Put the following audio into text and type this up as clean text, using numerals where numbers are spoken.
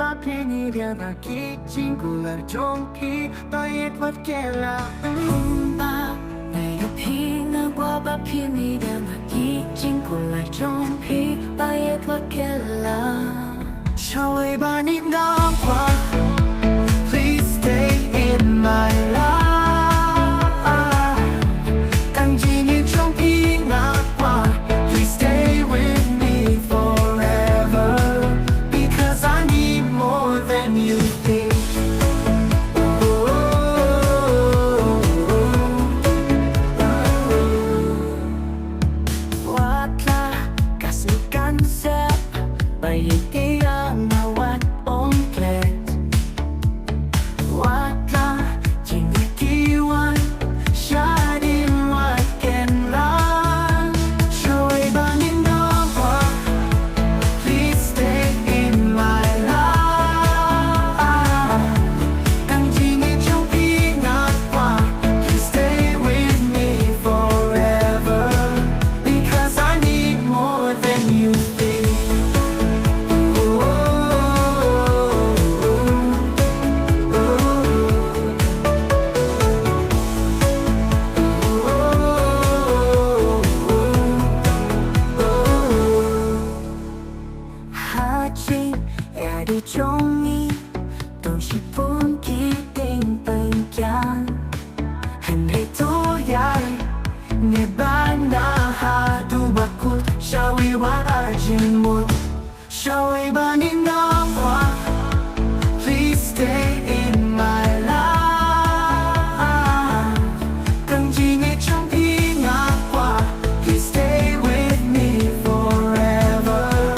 ba pinili bagi jinggular jongki bayet wat kela ba 내가 피는 과바 피니 대마기 징골라 좀피 바에 꽉kell라 Shawei bani na kwah, please stay in my life. 당신이 좀 피나 kwah, please stay with me forever. Because I need more than you think. Wala kasi kansep, bayit iyang nawat ongklet. Wala jinikiwan, siya din wat kenlan. Shawei bani na kwah, please stay in my life. 당신이 좀 피나 kwah, please stay with me forever. Because I need more than you think. 하지 애리 종이 또 10분 기대ing bangyan Henrito yan Niba na hadubakut Shawei wa arjin mo